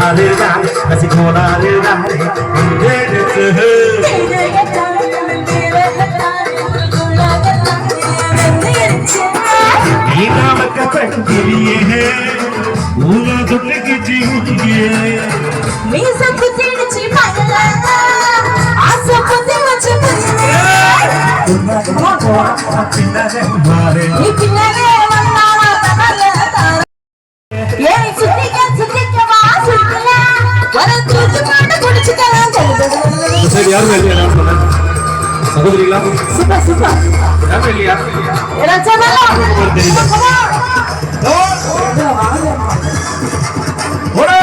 கோளாறுதான் பசி கோளாறுதான் நீ நாமக்கப்பட்டியே ஊரா தொட்டுக்கு ஜீவியே மீச குத்திடுச்சு மகள ஆசை குத்தி வச்சு நீ பின்னாலே வந்தாவா ஏய் சுத்திக்க வா சுத்தல வர தூத்து போட்டு குடிச்சுக்கலாம் சரி யாரும் இல்லையா சகோதரிகளா சூப்பர் யாரும் இல்லையா ராஜாவாலா ஓடே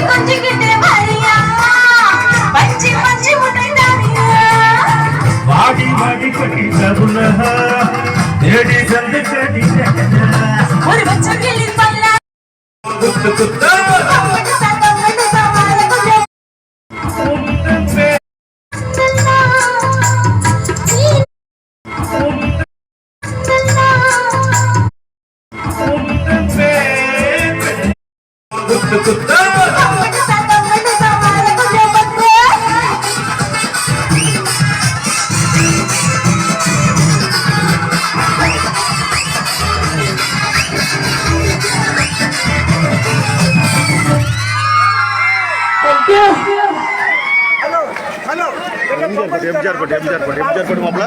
கொஞ்சி கிட்டே வரியா பச்சி முட்டைதானியா வாடி கட்டி தருண தேடி சந்து தேடி ஒரு பச்சை கிளி பல்ல குத்து எம்ஜிஆர் பட்டு மாப்பிள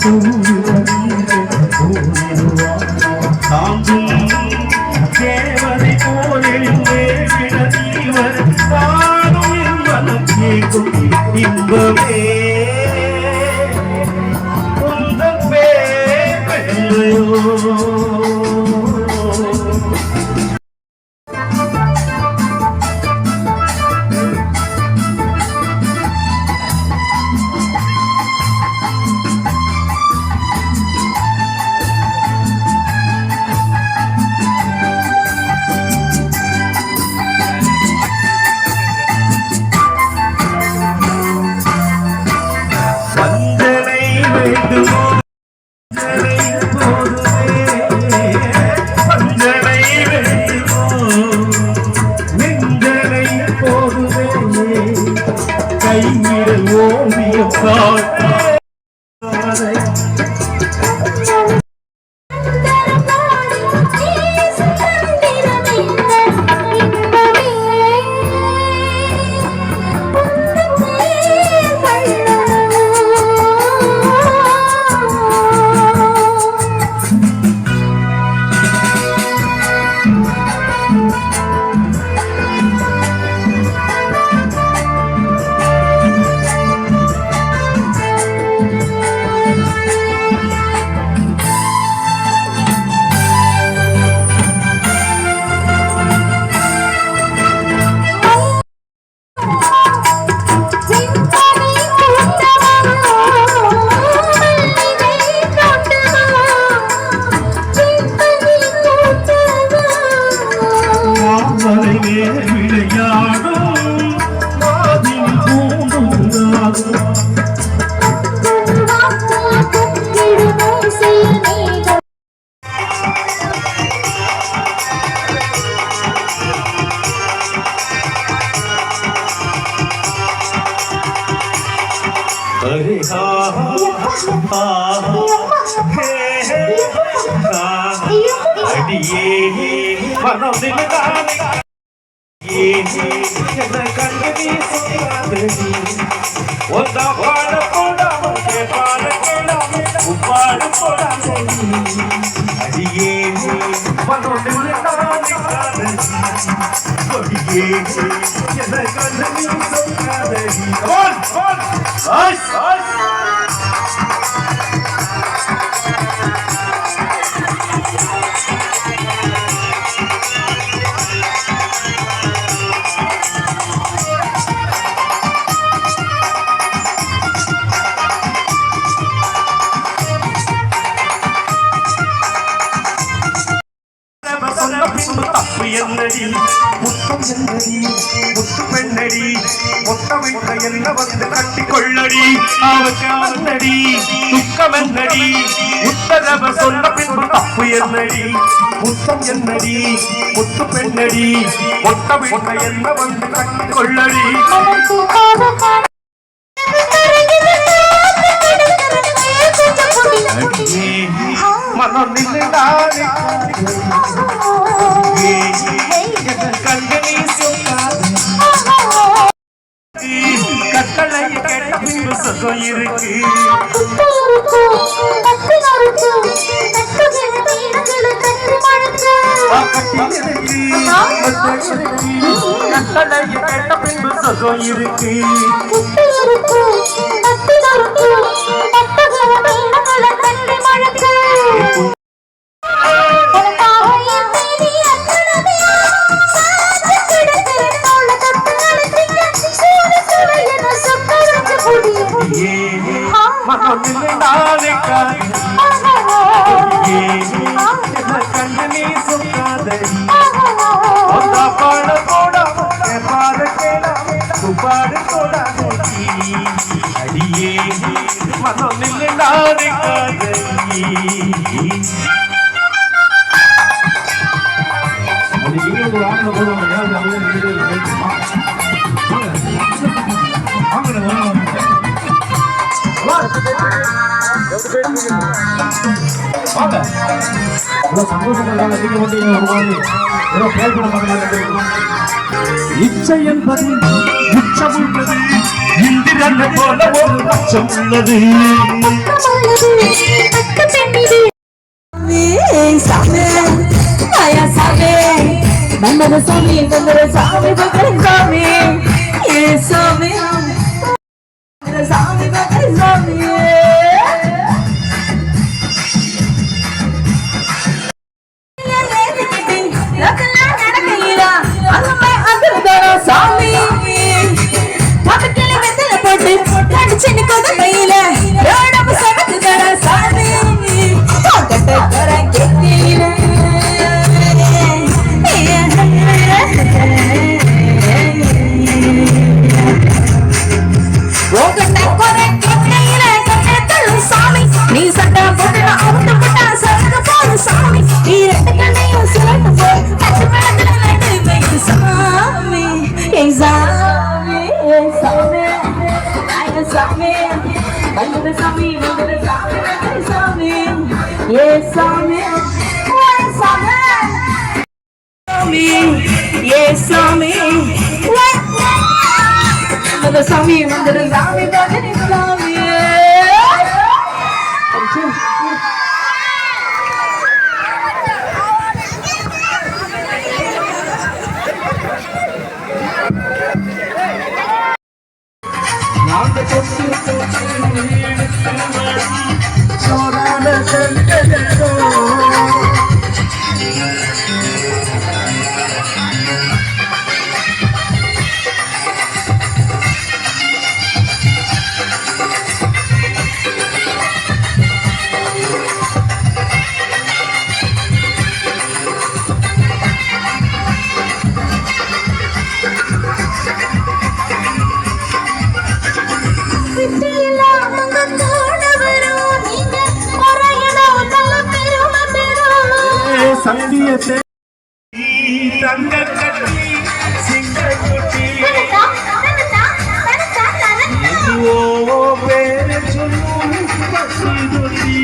சொல்லி தேவதை போலே இன்பமே விளையாடும் மாதின் பூண்டுள்ளாகும் अरे अड़िए मनोदिल कण्डी ಒಂದ ಬಾಳ ಕೊಡ ಬಾಳ ಕೆಳ ಉಪಾಡ ಕೊಡ ಅಡಿಯೇ ಮನೋದಿಲ್ ಕೊಡಿಯೇ ಎನ್ನ ಕಣ್ಣಿ ಸೊಕ್ಕಾದರಿ ಆನ್ ಆನ್ தப்பு என்னடி முத்தம் என்னடி முத்து பெண்ணடி மொத்தமிட்ட என்ன வந்து கட்டி கொள்ளடி அவக்கு வந்தடி துக்கம் என்னடி உத்தரவ சொன்ன பின்பு தப்பு என்னடி முத்தம் என்னடி முத்து பெண்ணடி மொத்தமிட்ட என்ன வந்து கட்டி கொள்ளடி மனம் நின்றுடானே கண்களி கட்டளை கேட்ட பின்பு சுகம் இருக்கு கட்டளை கேட்ட பின்பு சுகம் இருக்கு கண்ணி சுக்காதரி பாட போட பாட கேட பாடு போட அடியே மனம் நில்லாதே காதலி இச்சை என்பது உச்சம் உள்ளது இந்திரன் போல ஒரு பட்சம் உள்ளது சாமி சாமி சாமி சாமி சாமி சாமி Yes, Swami. Yes, Swami. Mother Swami, Mother Swami, Mother Swami. தம்பிய தங்க கட்டி சிங்க குட்டி ஓ பேரு சொல்லும் பசி தொட்டி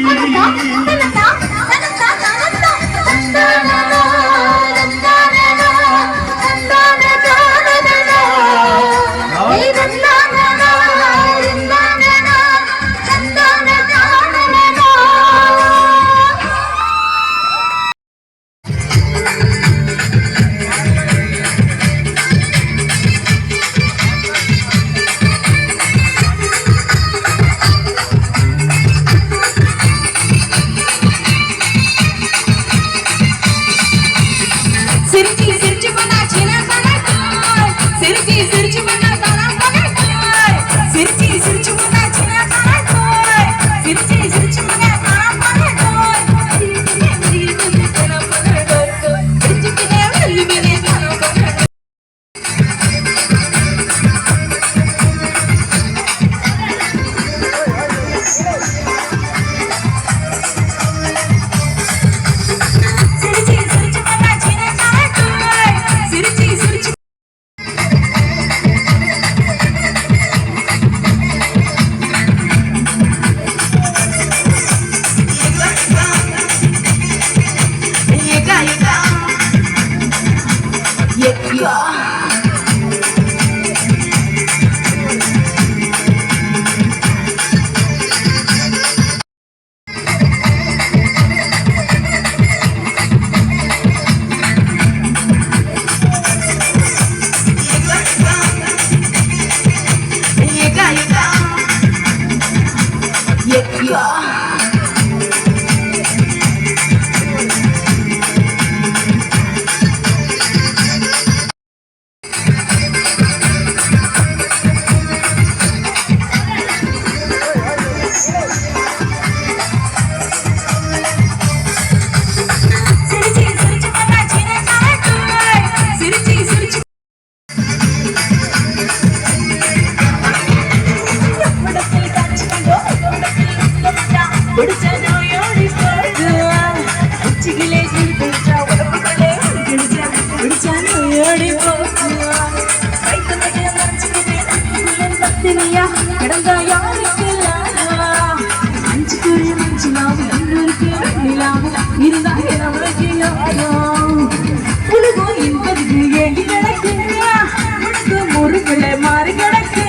மாறி கிடக்கு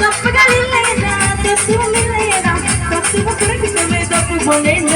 தப்புகள் இல்லையா தப்பும் இல்லையா தப்பு கிடைக்கவே தப்பு போனேன்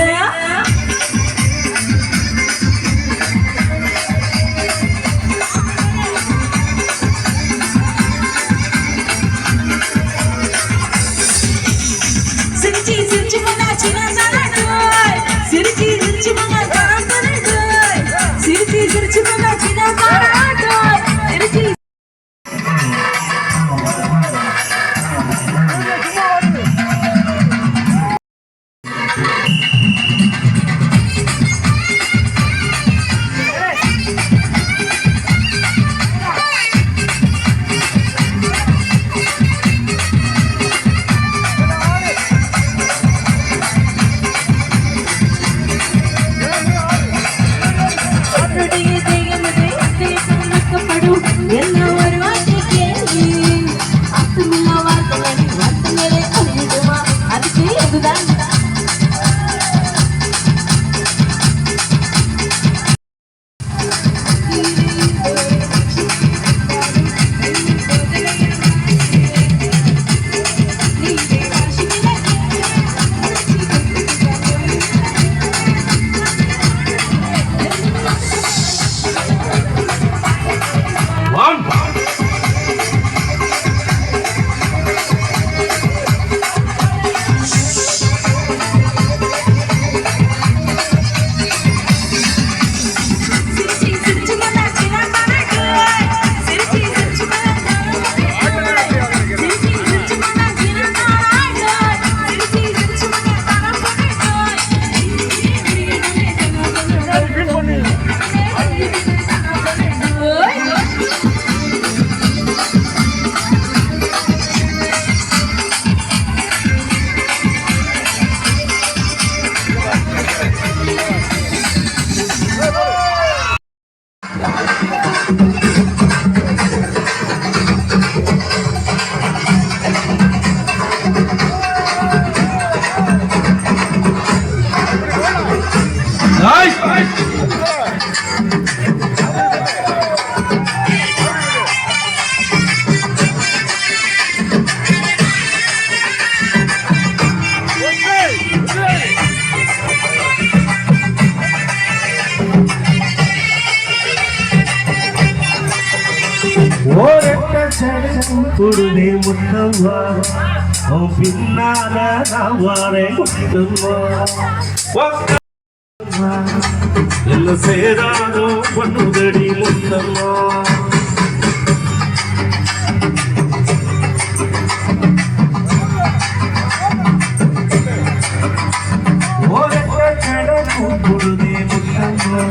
கொடுவே முத்தம்மா உன் பின்னால நான் வாரேன் முத்தம்மா என்ன சேராதோ பண்ணுதடி முத்தம்மா கொடுவே முத்தம்மா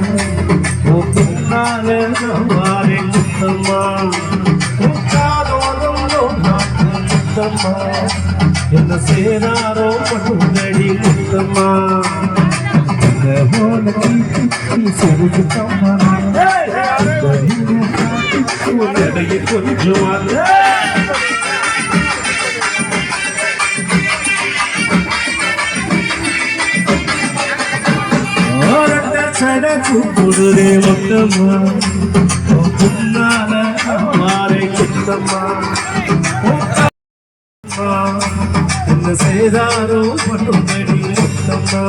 உன் பின்னால நான் வாரேன் முத்தம்மா முத்தம்மா என்ன சேராரோ பண்ணுதடி முத்தம்மா கொஞ்சம் சடக்கு கொடுதே முத்தம்மா புன்னால மாறை குத்தம்மா என்ன செய்தாரோ பண்ணும்படி முத்தம்மா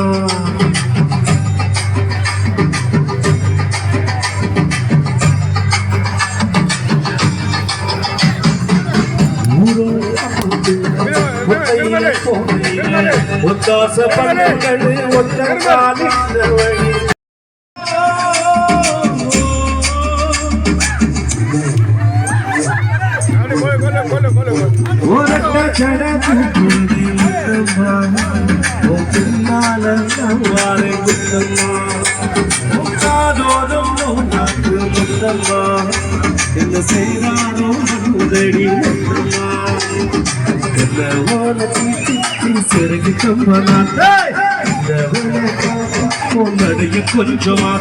ஒத்தாச பண்கள் ஒத்த காலிந்த வழி சடக்கு கொடுதே முத்தம்மா பின்னால வாழை முத்தம்மா முக்காதோறும் நாக்கு முத்தம்மா என்ன செய்தாரோ உதடி முத்தம்மா என்ன ஓல சிறகு கம்பனா உன்னடைய கொஞ்சமா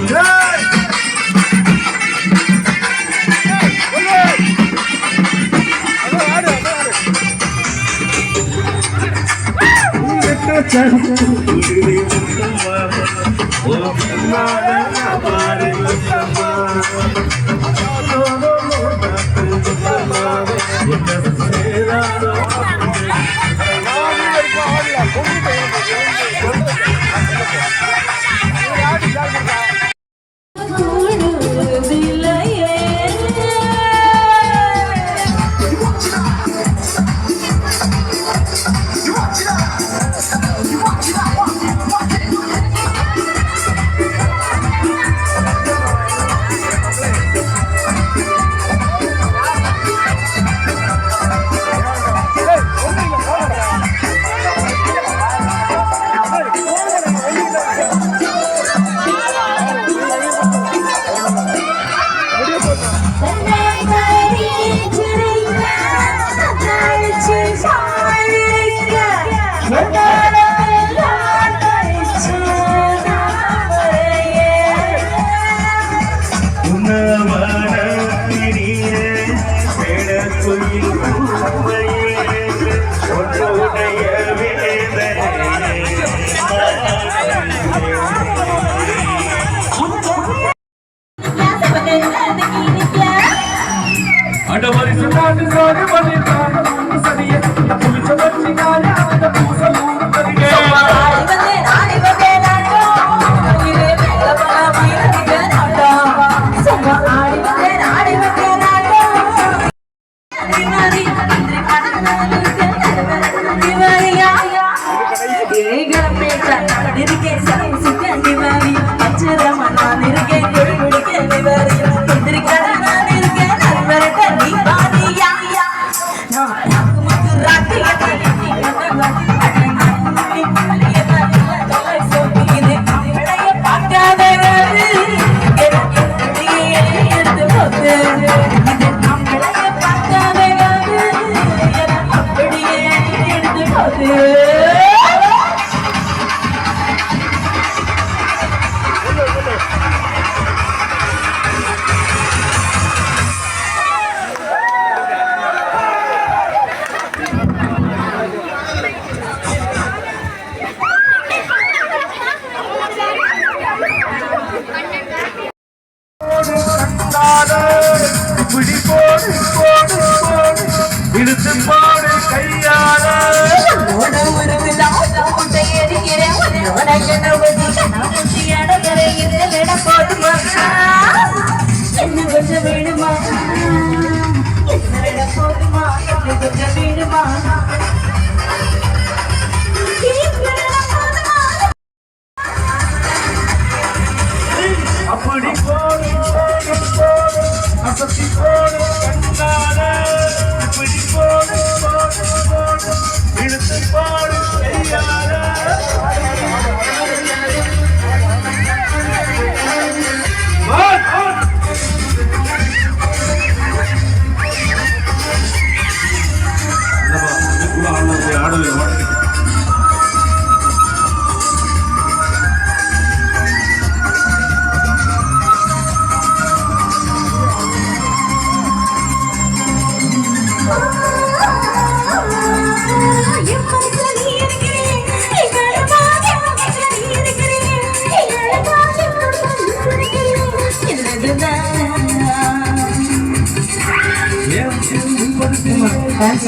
டான்ஸ்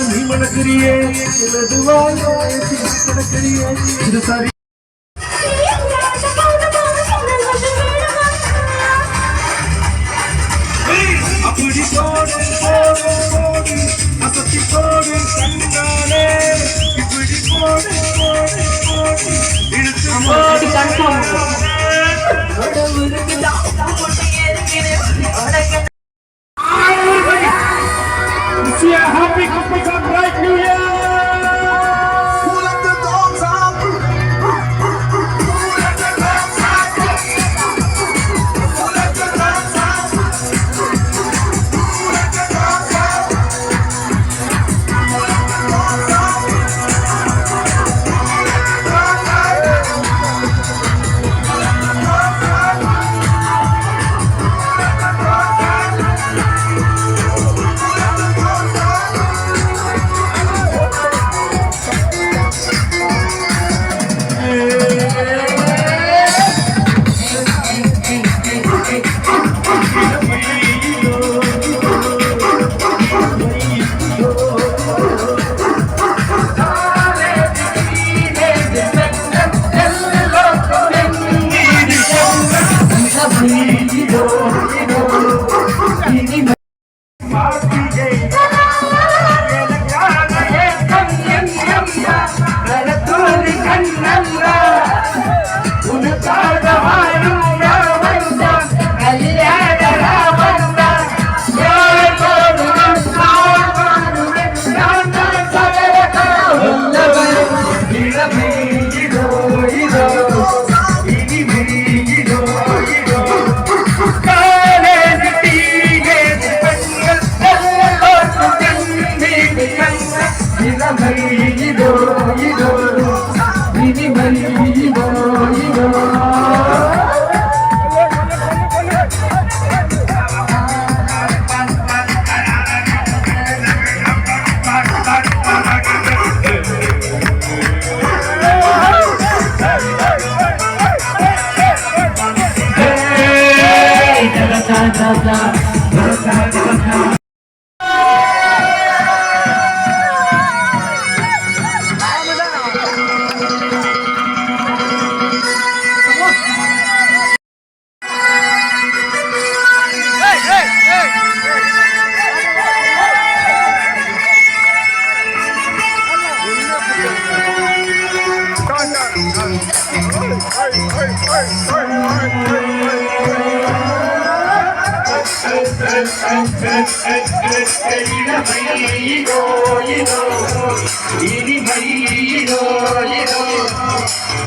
நீ மணக்கிறியே கிடக்கிறியே இது சரி அப்படி போடு போடு போடு அசத்தி போடு கண்ணாலே இப்படி போடு போடு போடு இழுத்து போடு happy Christmas and bright New Year! Who let the dogs out? Who let the dogs out? Who let the dogs out? Who let the dogs out? Who let the dogs out?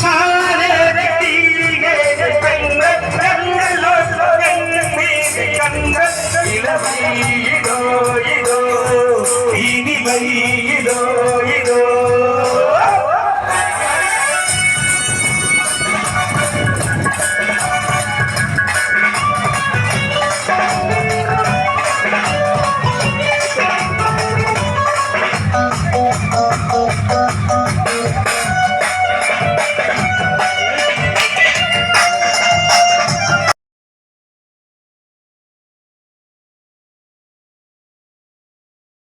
Hare